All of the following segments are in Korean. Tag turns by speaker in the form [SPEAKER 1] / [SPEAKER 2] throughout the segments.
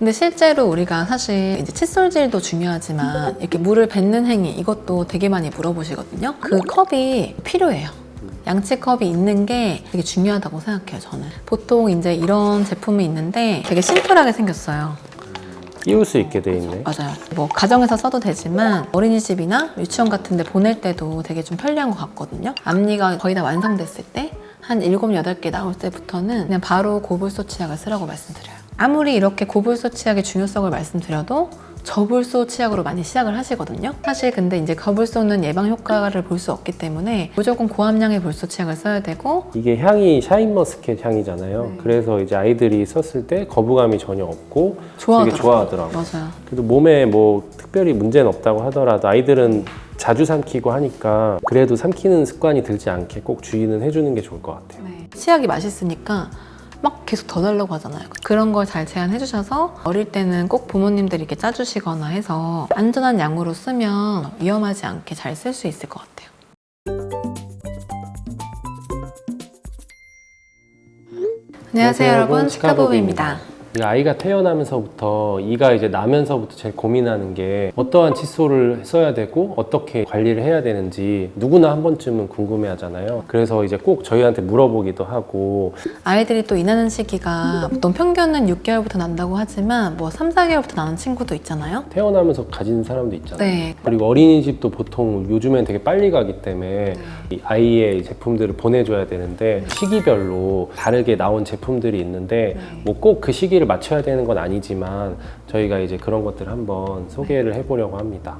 [SPEAKER 1] 근데 실제로 우리가 사실 이제 칫솔질도 중요하지만 이렇게 물을 뱉는 행위 이것도 되게 많이 물어보시거든요. 그 컵이 필요해요. 양치컵이 있는 게 되게 중요하다고 생각해요, 저는. 보통 이제 이런 제품이 있는데 되게 심플하게 생겼어요.
[SPEAKER 2] 끼울 수 있게 돼 있네.
[SPEAKER 1] 맞아요. 뭐 가정에서 써도 되지만 어린이집이나 유치원 같은 데 보낼 때도 되게 좀 편리한 것 같거든요. 앞니가 거의 다 완성됐을 때 한 7, 8개 나올 때부터는 그냥 바로 고불소 치약을 쓰라고 말씀드려요. 아무리 이렇게 고불소 치약의 중요성을 말씀드려도 저불소 치약으로 많이 시작을 하시거든요. 사실 근데 이제 저불소는 예방 효과를 볼 수 없기 때문에 무조건 고함량의 불소 치약을 써야 되고,
[SPEAKER 2] 이게 향이 샤인머스켓 향이잖아요.
[SPEAKER 1] 네.
[SPEAKER 2] 그래서 이제 아이들이 썼을 때 거부감이 전혀 없고 되게
[SPEAKER 1] 좋아하더라고요.
[SPEAKER 2] 좋아하더라고요.
[SPEAKER 1] 맞아요.
[SPEAKER 2] 그래도 몸에 뭐 특별히 문제는 없다고 하더라도 아이들은 자주 삼키고 하니까 그래도 삼키는 습관이 들지 않게 꼭 주의는 해주는 게 좋을 것 같아요.
[SPEAKER 1] 치약이 맛있으니까 막 계속 더 달라고 하잖아요. 그런 걸 잘 제한해 주셔서 어릴 때는 꼭 부모님들이 이렇게 짜주시거나 해서 안전한 양으로 쓰면 위험하지 않게 잘 쓸 수 있을 것 같아요. 안녕하세요 여러분, 치카부부입니다.
[SPEAKER 2] 이 아이가 태어나면서부터 이가 이제 나면서부터 제일 고민하는 게 어떠한 칫솔을 써야 되고 어떻게 관리를 해야 되는지 누구나 한 번쯤은 궁금해 하잖아요. 그래서 이제 꼭 저희한테 물어보기도 하고,
[SPEAKER 1] 아이들이 또 이나는 시기가 보통 평균은 6개월부터 난다고 하지만 뭐 3, 4개월부터 나는 친구도 있잖아요.
[SPEAKER 2] 태어나면서 가진 사람도 있잖아요.
[SPEAKER 1] 네.
[SPEAKER 2] 그리고 어린이집도 보통 요즘엔 되게 빨리 가기 때문에 이 아이의 제품들을 보내줘야 되는데 시기별로 다르게 나온 제품들이 있는데 뭐 꼭 그 시기를 맞춰야 되는 건 아니지만 저희가 이제 그런 것들을 한번 소개를 해보려고 합니다.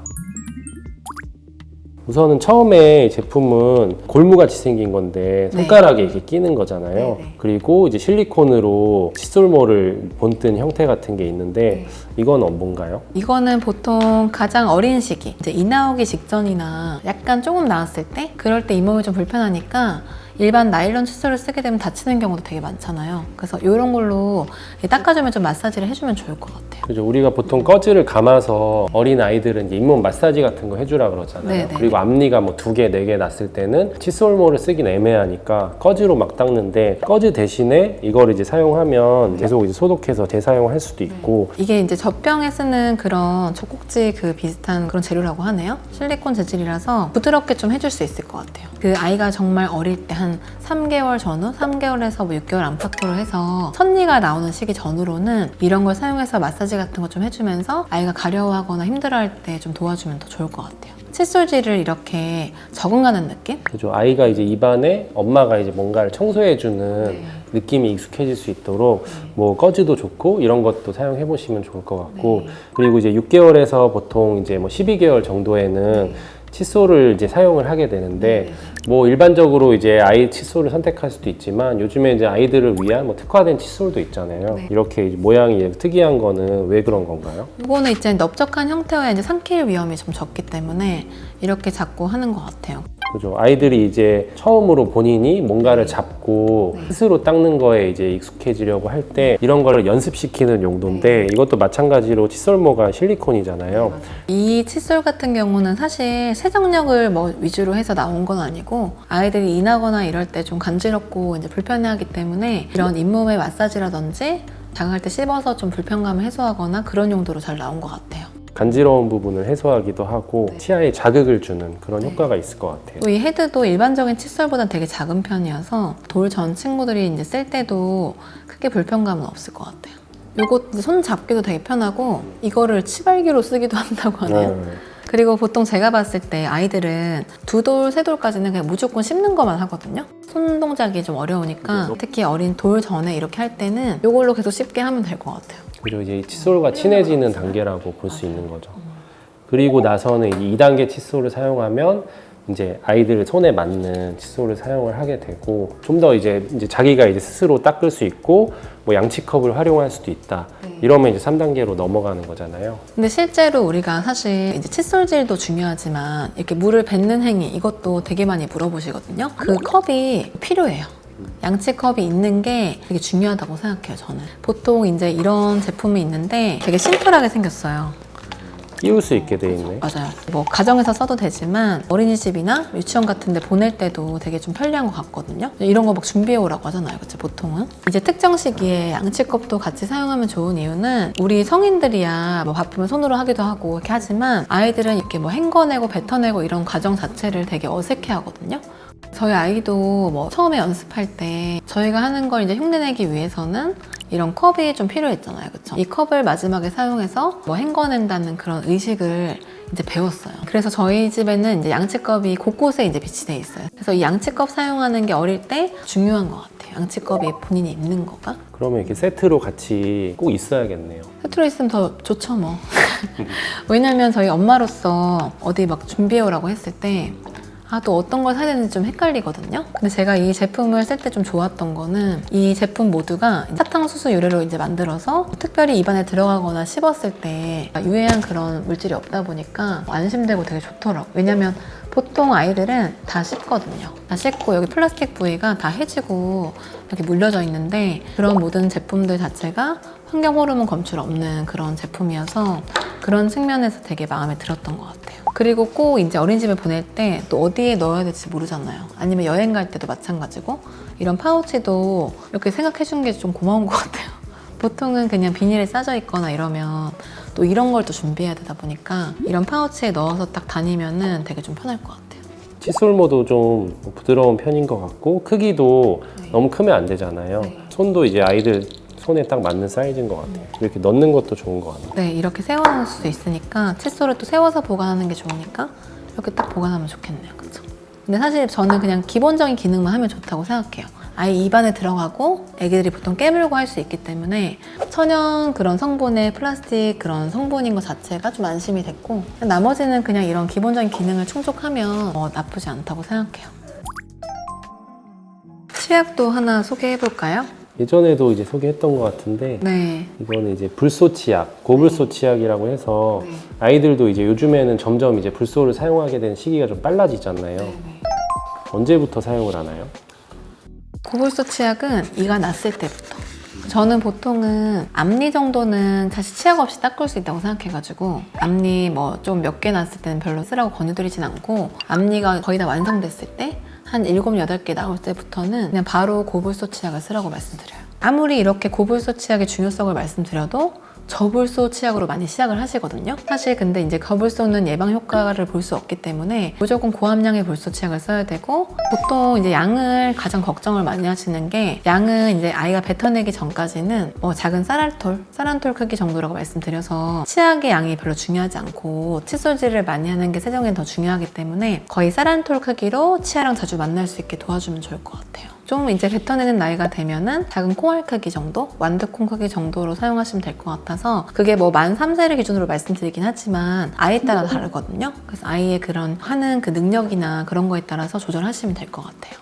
[SPEAKER 2] 우선은 처음에 제품은 골무같이 생긴 건데 손가락에 이렇게 끼는 거잖아요.
[SPEAKER 1] 네네.
[SPEAKER 2] 그리고 이제 실리콘으로 칫솔모를 본뜬 형태 같은 게 있는데 이건 뭔가요?
[SPEAKER 1] 이거는 보통 가장 어린 시기, 이제 이 나오기 직전이나 약간 조금 나왔을 때 그럴 때 잇몸이 좀 불편하니까 일반 나일론 칫솔을 쓰게 되면 다치는 경우도 되게 많잖아요. 그래서 이런 걸로 닦아주면 좀 마사지를 해주면 좋을 것 같아요.
[SPEAKER 2] 그죠. 우리가 보통 꺼즈를 감아서 어린 아이들은 이제 잇몸 마사지 같은 거 해주라 그러잖아요.
[SPEAKER 1] 네네.
[SPEAKER 2] 그리고 앞니가 뭐 2개, 4개 났을 때는 칫솔모를 쓰긴 애매하니까 꺼즈로 막 닦는데 꺼즈 대신에 이걸 이제 사용하면 계속 이제 소독해서 재사용할 수도 있고.
[SPEAKER 1] 이게 이제 젖병에 쓰는 그런 젖꼭지 그 비슷한 그런 재료라고 하네요. 실리콘 재질이라서 부드럽게 좀 해줄 수 있을 것 같아요. 그 아이가 정말 어릴 때 한 3개월 전후, 3개월에서 뭐 6개월 안팎으로 해서 첫니가 나오는 시기 전후로는 이런 걸 사용해서 마사지 같은 거 좀 해주면서 아이가 가려워하거나 힘들어할 때 좀 도와주면 더 좋을 것 같아요. 칫솔질을 이렇게 적응하는 느낌?
[SPEAKER 2] 그죠. 아이가 이제 입안에 엄마가 이제 뭔가를 청소해주는 느낌이 익숙해질 수 있도록 뭐 꺼즈도 좋고 이런 것도 사용해 보시면 좋을 것 같고, 그리고 이제 6개월에서 보통 이제 뭐 12개월 정도에는 칫솔을 이제 사용을 하게 되는데 뭐 일반적으로 이제 아이 칫솔을 선택할 수도 있지만 요즘에 이제 아이들을 위한 뭐 특화된 칫솔도 있잖아요. 이렇게 이제 모양이 특이한 거는 왜 그런 건가요?
[SPEAKER 1] 이거는 이제 넓적한 형태와 이제 삼킬 위험이 좀 적기 때문에 이렇게 자꾸 하는 것 같아요.
[SPEAKER 2] 그죠. 아이들이 이제 처음으로 본인이 뭔가를 잡고 스스로 닦는 거에 이제 익숙해지려고 할 때 이런 거를 연습시키는 용도인데 이것도 마찬가지로 칫솔모가 실리콘이잖아요.
[SPEAKER 1] 이 칫솔 같은 경우는 사실 세정력을 뭐 위주로 해서 나온 건 아니고 아이들이 이나거나 이럴 때 좀 간지럽고 이제 불편해하기 때문에 이런 잇몸의 마사지라든지 자극할 때 씹어서 좀 불편감을 해소하거나 그런 용도로 잘 나온 것 같아요.
[SPEAKER 2] 간지러운 부분을 해소하기도 하고 치아에 자극을 주는 그런 효과가 있을 것 같아요.
[SPEAKER 1] 또 이 헤드도 일반적인 칫솔보다 되게 작은 편이어서 돌 전 친구들이 이제 쓸 때도 크게 불편감은 없을 것 같아요. 요거 손 잡기도 되게 편하고 이거를 치발기로 쓰기도 한다고 하네요. 그리고 보통 제가 봤을 때 아이들은 2돌, 3돌까지는 그냥 무조건 씹는 것만 하거든요. 손 동작이 좀 어려우니까 특히 어린 돌 전에 이렇게 할 때는 이걸로 계속 씹게 하면 될 것 같아요.
[SPEAKER 2] 그리고 이제 칫솔과 친해지는 단계라고 볼 수 있는 거죠. 그리고 나서는 이제 2단계 칫솔을 사용하면 이제 아이들 손에 맞는 칫솔을 사용을 하게 되고 좀 더 이제 자기가 이제 스스로 닦을 수 있고 뭐 양치컵을 활용할 수도 있다. 이러면 이제 3단계로 넘어가는 거잖아요.
[SPEAKER 1] 근데 실제로 우리가 사실 이제 칫솔질도 중요하지만 이렇게 물을 뱉는 행위 이것도 되게 많이 물어보시거든요. 그 컵이 필요해요. 양치컵이 있는 게 되게 중요하다고 생각해요, 저는. 보통 이제 이런 제품이 있는데 되게 심플하게 생겼어요.
[SPEAKER 2] 띄울 수 있게 돼 있네.
[SPEAKER 1] 맞아요. 뭐 가정에서 써도 되지만 어린이집이나 유치원 같은 데 보낼 때도 되게 좀 편리한 것 같거든요. 이런 거 막 준비해 오라고 하잖아요. 그치, 보통은. 이제 특정 시기에 양치컵도 같이 사용하면 좋은 이유는 우리 성인들이야 뭐 바쁘면 손으로 하기도 하고 이렇게 하지만 아이들은 이렇게 뭐 헹궈내고 뱉어내고 이런 과정 자체를 되게 어색해 하거든요. 저희 아이도 뭐 처음에 연습할 때 저희가 하는 걸 이제 흉내내기 위해서는 이런 컵이 좀 필요했잖아요. 그쵸? 이 컵을 마지막에 사용해서 뭐 헹궈낸다는 그런 의식을 이제 배웠어요. 그래서 저희 집에는 이제 양치컵이 곳곳에 이제 비치돼 있어요. 그래서 이 양치컵 사용하는 게 어릴 때 중요한 것 같아요. 양치컵이 본인이 있는 거가.
[SPEAKER 2] 그러면 이렇게 세트로 같이 꼭 있어야겠네요.
[SPEAKER 1] 세트로 있으면 더 좋죠 뭐. 왜냐면 저희 엄마로서 어디 막 준비해 오라고 했을 때 또 어떤 걸 사야 되는지 좀 헷갈리거든요. 근데 제가 이 제품을 쓸 때 좀 좋았던 거는 이 제품 모두가 사탕수수 유래로 이제 만들어서 특별히 입안에 들어가거나 씹었을 때 유해한 그런 물질이 없다 보니까 안심되고 되게 좋더라고요. 왜냐면 보통 아이들은 다 씹거든요. 다 씹고 여기 플라스틱 부위가 다 해지고 이렇게 물려져 있는데 그런 모든 제품들 자체가 환경 호르몬 검출 없는 그런 제품이어서 그런 측면에서 되게 마음에 들었던 것 같아요. 그리고 꼭 이제 어린이집에 보낼 때 또 어디에 넣어야 될지 모르잖아요. 아니면 여행 갈 때도 마찬가지고 이런 파우치도 이렇게 생각해 주는 게 좀 고마운 것 같아요. 보통은 그냥 비닐에 싸져 있거나 이러면 또 이런 걸 또 준비해야 되다 보니까 이런 파우치에 넣어서 딱 다니면은 되게 좀 편할 것 같아요.
[SPEAKER 2] 칫솔모도 좀 부드러운 편인 것 같고 크기도
[SPEAKER 1] 네.
[SPEAKER 2] 너무 크면 안 되잖아요.
[SPEAKER 1] 네.
[SPEAKER 2] 손도 이제 아이들 손에 딱 맞는 사이즈인 것 같아요. 이렇게 넣는 것도 좋은 것 같아요.
[SPEAKER 1] 네, 이렇게 세워놓을 수도 있으니까 칫솔을 또 세워서 보관하는 게 좋으니까 이렇게 딱 보관하면 좋겠네요. 그쵸? 근데 사실 저는 그냥 기본적인 기능만 하면 좋다고 생각해요. 아이 입안에 들어가고 애기들이 보통 깨물고 할 수 있기 때문에 천연 그런 성분의 플라스틱 그런 성분인 것 자체가 좀 안심이 됐고 나머지는 그냥 이런 기본적인 기능을 충족하면 나쁘지 않다고 생각해요. 치약도 하나 소개해볼까요?
[SPEAKER 2] 예전에도 이제 소개했던 것 같은데
[SPEAKER 1] 네.
[SPEAKER 2] 이거는 이제 불소 치약, 고불소 치약이라고 해서
[SPEAKER 1] 네.
[SPEAKER 2] 아이들도 이제 요즘에는 점점 이제 불소를 사용하게 되는 시기가 좀 빨라지잖아요.
[SPEAKER 1] 네.
[SPEAKER 2] 언제부터 사용을 하나요?
[SPEAKER 1] 고불소 치약은 이가 났을 때부터. 저는 보통은 앞니 정도는 사실 치약 없이 닦을 수 있다고 생각해가지고 앞니 뭐 좀 몇 개 났을 때는 별로 쓰라고 권유드리진 않고 앞니가 거의 다 완성됐을 때 한 7, 8개 나올 때부터는 그냥 바로 고불소 치약을 쓰라고 말씀드려요. 아무리 이렇게 고불소 치약의 중요성을 말씀드려도 저불소 치약으로 많이 시작을 하시거든요. 사실 근데 이제 저불소는 예방 효과를 볼 수 없기 때문에 무조건 고함량의 불소 치약을 써야 되고 보통 이제 양을 가장 걱정을 많이 하시는 게 양은 이제 아이가 뱉어내기 전까지는 뭐 작은 쌀한톨 크기 정도라고 말씀드려서 치약의 양이 별로 중요하지 않고 칫솔질을 많이 하는 게 세정에는 더 중요하기 때문에 거의 쌀한톨 크기로 치아랑 자주 만날 수 있게 도와주면 좋을 것 같아요. 좀 이제 뱉어내는 나이가 되면은 작은 콩알 크기 정도? 완두콩 크기 정도로 사용하시면 될 것 같아서 그게 뭐 만 3세를 기준으로 말씀드리긴 하지만 아이에 따라 다르거든요. 그래서 아이의 그런 하는 그 능력이나 그런 거에 따라서 조절하시면 될 것 같아요.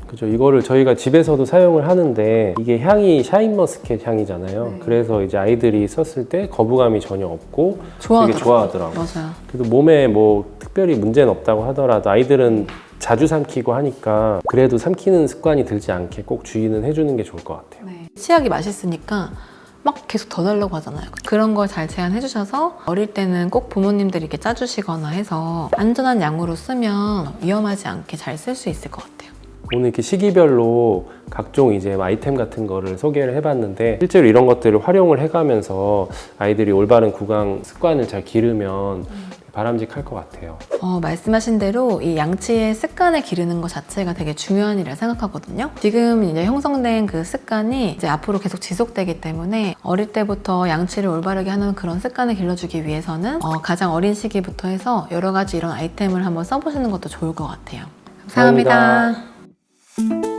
[SPEAKER 2] 그죠. 이거를 저희가 집에서도 사용을 하는데 이게 향이 샤인머스켓 향이잖아요.
[SPEAKER 1] 네.
[SPEAKER 2] 그래서 이제 아이들이 썼을 때 거부감이 전혀 없고 되게
[SPEAKER 1] 좋아하더라고요.
[SPEAKER 2] 좋아하더라고요.
[SPEAKER 1] 맞아요.
[SPEAKER 2] 그래도 몸에 뭐 특별히 문제는 없다고 하더라도 아이들은 자주 삼키고 하니까 그래도 삼키는 습관이 들지 않게 꼭 주의는 해주는 게 좋을 것 같아요.
[SPEAKER 1] 네. 치약이 맛있으니까 막 계속 더 달라고 하잖아요. 그런 걸 잘 제한해 주셔서 어릴 때는 꼭 부모님들이 이렇게 짜주시거나 해서 안전한 양으로 쓰면 위험하지 않게 잘 쓸 수 있을 것 같아요.
[SPEAKER 2] 오늘 이렇게 시기별로 각종 이제 아이템 같은 거를 소개를 해봤는데 실제로 이런 것들을 활용을 해가면서 아이들이 올바른 구강 습관을 잘 기르면 바람직할 것 같아요.
[SPEAKER 1] 말씀하신 대로 이 양치의 습관을 기르는 것 자체가 되게 중요한 일이라 생각하거든요. 지금 이제 형성된 그 습관이 이제 앞으로 계속 지속되기 때문에 어릴 때부터 양치를 올바르게 하는 그런 습관을 길러주기 위해서는 가장 어린 시기부터 해서 여러 가지 이런 아이템을 한번 써보시는 것도 좋을 것 같아요. 감사합니다.
[SPEAKER 2] 감사합니다.